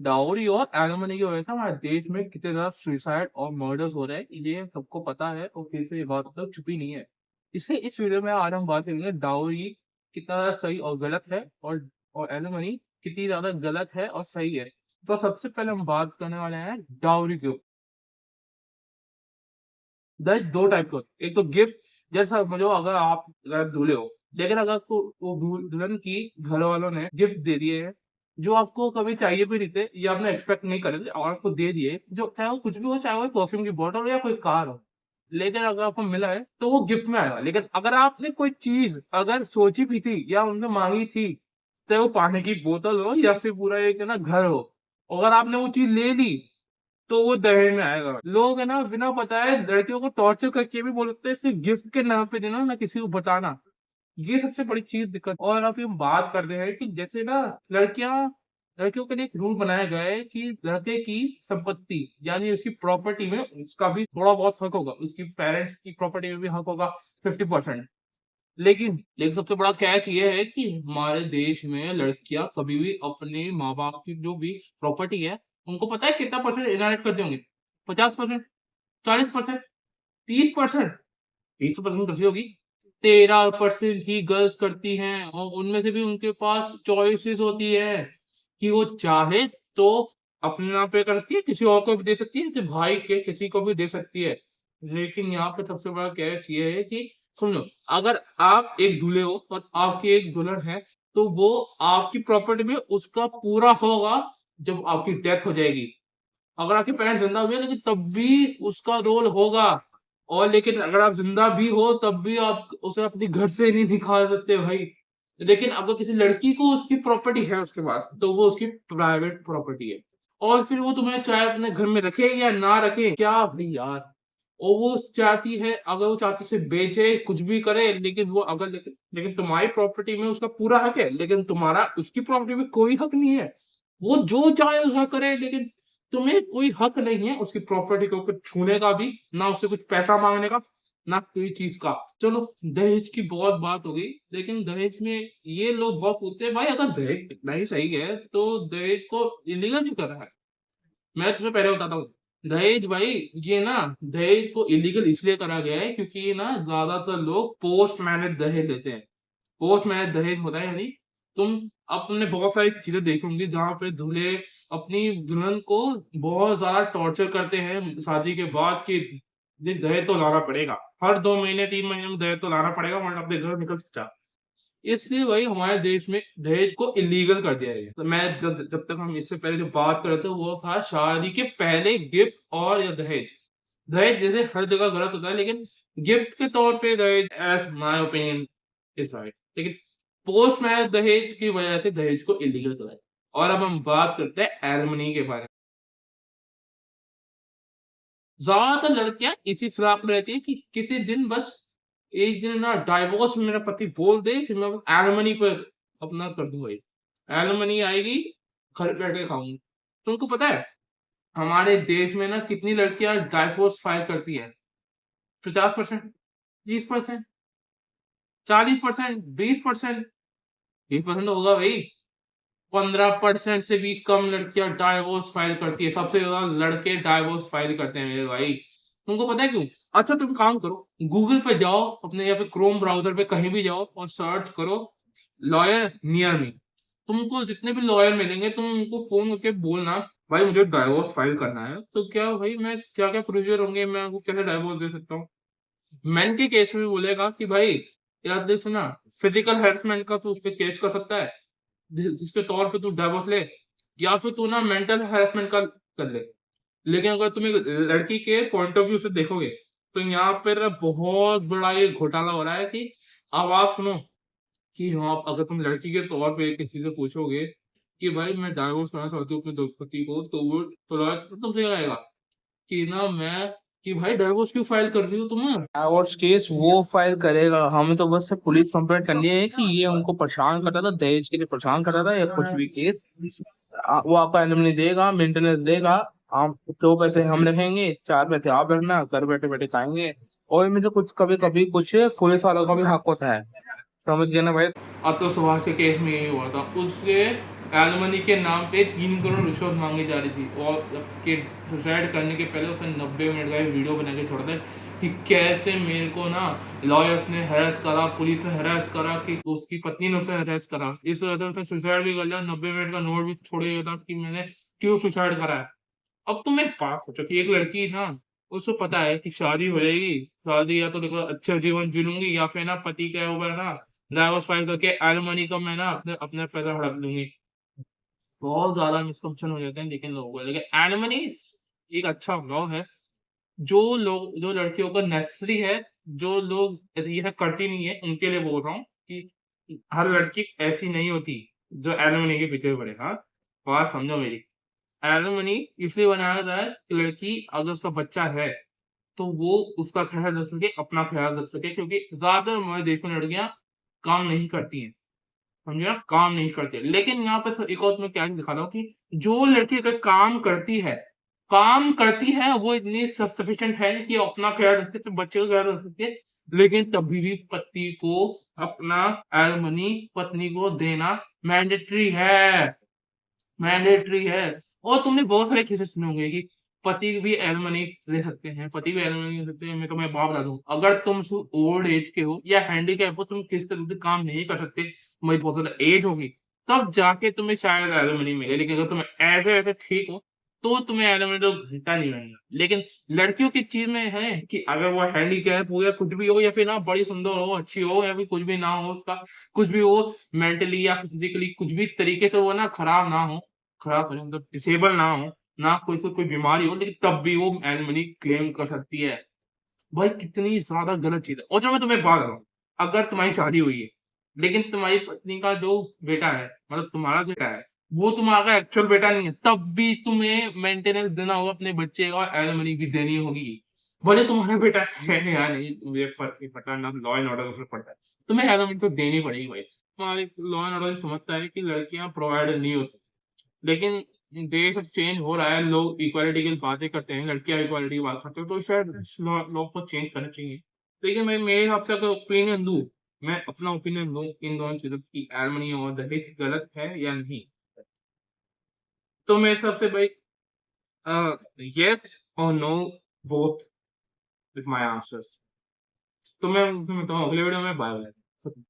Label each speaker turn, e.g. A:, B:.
A: Dowry और alimony की वजह से हमारे देश में कितने ज़्यादा सुसाइड और मर्डर्स हो रहे हैं, ये सबको पता है और फिर से ये बात मतलब छुपी नहीं है। इसलिए इस वीडियो में आज हम बात करेंगे डाउरी कितना ज़्यादा सही और गलत है और एलिमनी कितनी ज़्यादा गलत है और सही है। तो सबसे पहले हम बात करने वाले हैं डाउरी के ऊपर। दहेज 2 टाइप के होते हैं। एक तो गिफ्ट जैसा समझो अगर आप अगर दूल्हे हो, लेकिन अगर आपको वो दुल्हन की घर वालों ने गिफ्ट दे दिए हैं, जो आपको कभी चाहिए भी नहीं थे या आपने एक्सपेक्ट नहीं करे थे और आपको दे दिए, जो चाहे वो कुछ भी हो, चाहे वो परफ्यूम की बॉटल हो या कोई कार हो। लेकिन अगर आपको मिला है, तो वो गिफ्ट में आएगा। लेकिन अगर आपने कोई चीज़ अगर सोची भी थी या उनसे माँगी थी, चाहे वो पानी की बोतल हो या फिर पूरा एक है ना घर हो, अगर आपने वो चीज़ ले ली तो वो दहेज में आएगा। लोग है ना बिना बताए लड़कियों को टॉर्चर करके भी बोलते हैं सिर्फ गिफ्ट के नाम पे देना ना किसी को बताना। ये सबसे बड़ी चीज़ दिक्कत। और अभी हम बात करते हैं कि जैसे ना लड़कियाँ लड़कियों के लिए एक रूल बनाया गया है कि लड़के की संपत्ति यानी उसकी प्रॉपर्टी में उसका भी थोड़ा बहुत हक होगा। उसकी पेरेंट्स की प्रॉपर्टी में भी हक होगा 50%। लेकिन सबसे बड़ा कैच ये है कि हमारे देश में लड़कियां कभी भी अपने माँ बाप की जो भी प्रॉपर्टी है उनको पता है कितना परसेंट इनहेरिट करते होंगे? 50%, 40%, 30%, 30% कैसी होगी? 13% ही गर्ल्स करती हैं और उनमें से भी उनके पास चॉइसेस होती है कि वो चाहे तो अपने नाम पे करती है, किसी और को भी दे सकती है, जैसे भाई के किसी को भी दे सकती है। लेकिन यहाँ पे सबसे बड़ा कैच ये है कि सुन लो, अगर आप एक दूल्हे हो और आपकी एक दुल्हन है, तो वो आपकी प्रॉपर्टी में उसका पूरा होगा जब आपकी डेथ हो जाएगी। अगर आपके पेरेंट्स ज़िंदा भी हैं लेकिन तब भी उसका रोल होगा। और लेकिन अगर आप ज़िंदा भी हो तब भी आप उसे अपने घर से नहीं निकाल सकते भाई। लेकिन अगर किसी लड़की को उसकी प्रॉपर्टी है उसके पास, तो वो उसकी प्राइवेट प्रॉपर्टी है। और फिर वो तुम्हें चाहे अपने घर में रखे या ना रखे, क्या भाई यार। और वो चाहती है अगर वो चाहती है उसे बेचे, कुछ भी करे लेकिन वो अगर लेकिन तुम्हारी प्रॉपर्टी में उसका पूरा हक है, लेकिन तुम्हारा उसकी प्रॉपर्टी में कोई हक नहीं है। वो जो चाहे उसका करे लेकिन तुम्हें कोई हक नहीं है उसकी प्रॉपर्टी को कुछ छूने का भी, ना उससे कुछ पैसा माँगने का, ना कोई चीज़ का। चलो दहेज की बहुत बात हो गई, लेकिन दहेज में ये लोग बहुत पूछते हैं भाई अगर दहेज इतना ही सही है, तो दहेज को इलीगल क्यों कर रहा है? मैं तुम्हें पहले बताता हूँ। दहेज भाई ये ना दहेज को इलीगल इसलिए करा गया है क्योंकि ये ना ज़्यादातर लोग पोस्ट मैरिज दहेज लेते हैं। पोस्ट मैरिज दहेज होता है यानी तुम अब तुमने बहुत सारी चीज़ें देखी होंगी जहाँ पे दूल्हे अपनी दुल्हन को बहुत ज़्यादा टॉर्चर करते हैं शादी के बाद कि दहेज तो लाना पड़ेगा। हर 2 महीने 3 महीने में दहेज तो लाना पड़ेगा वरना अपने घर निकल जा। इसलिए वही हमारे देश में दहेज को इलीगल कर दिया गया। तो मैं जब जब तक हम इससे पहले जो बात कर रहे थे वो था शादी के पहले गिफ्ट और या दहेज। दहेज जैसे हर जगह गलत होता है लेकिन गिफ्ट के तौर पे दहेज as my opinion is right. लेकिन पोस्ट मैरिज दहेज की वजह से दहेज को इलीगल करा है। और अब हम बात करते हैं एलिमनी के बारे में। ज़्यादातर लड़कियाँ इसी फिराक में रहती है कि किसी दिन बस एक दिन ना डाइवोर्स मेरा पति बोल दे फिर मैं एलिमनी पर अपना कर दूँगा ये। एलिमनी आएगी, घर बैठ के खाऊँगी। तुमको पता है हमारे देश में ना कितनी लड़कियाँ डाइवोर्स फाइल करती हैं? 50%, 30%, 40%, 20%, 20% होगा भई। 15% से भी कम लड़कियाँ डाइवोर्स फाइल करती है। सबसे ज़्यादा लड़के डाइवोर्स फाइल करते हैं मेरे भाई। तुमको पता है क्यों? अच्छा तुम काम करो, गूगल पे जाओ अपने या फिर क्रोम ब्राउज़र पे कहीं भी जाओ और सर्च करो लॉयर नियर मी। तुमको जितने भी लॉयर मिलेंगे तुम उनको फ़ोन करके बोलना भाई मुझे डाइवोर्स फाइल करना है। तो क्या भाई मैं क्या-क्या प्रोसीजर होंगे, मैं आपको कैसे डाइवोर्स दे सकता हूँ? मेन के केस में बोलेगा कि भाई यार देख सुना फिज़िकल हैरेसमेंट का तू उसपे केस कर सकता है। जिसके तौर पे तू डाइवोर्स ले या फिर तू ना मेंटल हैरेसमेंट का कर ले। लेकिन अगर तुम एक लड़की के पॉइंट ऑफ व्यू से देखोगे तो यहाँ पर बहुत बड़ा ये घोटाला हो रहा है कि अब आप सुनो कि हाँ अगर तुम लड़की के तौर पे किसी से पूछोगे कि भाई मैं डाइवोर्स करना चाहती हूँ अपने पति को तो वो तो लॉयर तुमसे क्या कहेगा कि ना मैं कि भाई डाइवोर्स क्यों फाइल कर रही हो तुम? डाइवोर्स केस वो फाइल करेगा, हमें तो बस पुलिस कंप्लेंट करनी है कि ये उनको परेशान करता था, दहेज के लिए परेशान करता था या कुछ भी केस। वो आपका एलिमनी देगा, मेंटेनेंस देगा, हम 2 पैसे हम रखेंगे, 4 पैसे आप रखना, घर बैठे-बैठे खाएँगे। और इनमें से कुछ कभी-कभी कुछ पुलिस वालों का भी हक होता है। समझ गए ना भाई? आतिश सुभाष के केस में यही हुआ था। उसके एलिमनी के नाम पे 3 करोड़ रिश्वत मांगी जा रही थी और उसके सुसाइड करने के पहले उसने 90 मिनट का एक वीडियो बना के छोड़ा था कि कैसे मेरे को ना लॉयर्स ने हरास करा, पुलिस ने हरास करा, कि उसकी पत्नी ने उसे हरास करा, इस वजह से उसने सुसाइड भी कर लिया। 90 मिनट का नोट भी छोड़े था कि मैंने क्यों सुसाइड करा है। अब तुम एक बात सोचो कि एक लड़की ना, उसको पता है कि शादी हो जाएगी, शादी या तो देखो अच्छा जीवन जी लूंगी या फिर ना पति के ऊपर ना डाइवोर्स फाइल करके एलिमनी का मैं ना अपने अपने पैसा हड़प लूंगी। बहुत ज्यादा मिसकंसेप्शन हो जाते हैं लेकिन लोगों को, लेकिन एलिमनी एक अच्छा लॉ है। जो लड़कियों को नेसेसरी है, जो लोग ऐसे ये करती नहीं है उनके लिए बोल रहा हूँ कि हर लड़की ऐसी नहीं होती जो एलिमनी के पीछे पड़े। हाँ, बात समझो मेरी। एलिमनी इसलिए बनाया जाता है कि लड़की अगर उसका बच्चा है तो वो उसका ख्याल रख सके, अपना ख्याल रख सके, क्योंकि ज्यादातर हमारे देश में लड़कियां काम नहीं करती हैं, समझे ना, काम नहीं करती। लेकिन यहाँ पे एक और मैं क्या दिखा रहा हूँ कि जो लड़की अगर काम करती है वो इतनी सफिशिएंट है कि अपना ख्याल रख सकते, बच्चे का ख्याल रख सकते, लेकिन तभी भी पति को अपना एलिमनी पत्नी को देना मैंडेटरी है, मैंडेटरी है। और तुमने बहुत सारे केसेस सुने होंगे कि पति भी एलिमनी ले सकते हैं, पति भी एलिमनी ले सकते हैं। मैं तुम्हें बात बता दूं, अगर तुम ओल्ड एज के हो या हैंडीकैप हो, तुम किसी तरह से काम नहीं कर सकते, तुम्हारी बहुत ज्यादा एज होगी, तब जाके तुम्हें शायद एलिमनी मिले। लेकिन अगर तुम ऐसे वैसे ठीक हो तो तुम्हें एलिमनी तो घंटा नहीं मिलेगा। लेकिन लड़कियों की चीज में है कि अगर वो हैंडीकैप हो या कुछ भी हो, या फिर ना बड़ी सुंदर हो, अच्छी हो, या फिर कुछ भी ना हो उसका, कुछ भी हो, मेंटली या फिजिकली कुछ भी तरीके से वो ना खराब ना हो, खराब सॉरी मतलब डिसेबल ना हो, ना कोई से कोई बीमारी हो, लेकिन तब भी वो एलिमनी क्लेम कर सकती है। भाई कितनी ज्यादा गलत चीज है। और जो मैं तुम्हें बात करूं, अगर तुम्हारी शादी हुई है लेकिन तुम्हारी पत्नी का जो बेटा है, मतलब तुम्हारा जो बेटा है, वो तुम्हारा एक्चुअल बेटा नहीं है, तब भी तुम्हें मेंटेनेंस देना होगा अपने बच्चे का और एलिमनी भी देनी होगी। भले तुम्हारा बेटा है या नहीं, मुझे फर्क नहीं पड़ता, ना लॉ एंड ऑर्डर उसमें पड़ता है, तुम्हें एलिमनी तो देनी पड़ेगी भाई। हमारे लॉ एंड ऑर्डर समझता है कि लड़कियां प्रोवाइडर नहीं होती, लेकिन देश अब चेंज हो रहा है, लोग इक्वालिटी की बातें करते हैं, लड़कियां इक्वालिटी की बात करते हैं, तो शायद इस लॉ को चेंज करना चाहिए। लेकिन मैं मेरे हिसाब से अगर ओपिनियन दूं, मैं अपना ओपिनियन दूं इन दोनों चीजों की, एलमनी और दहेज गलत है या नहीं, तो मेरे हिसाब से भाई यस और no, both is my answers. तो मैं तुम्हें अगले वीडियो में बाय बाय।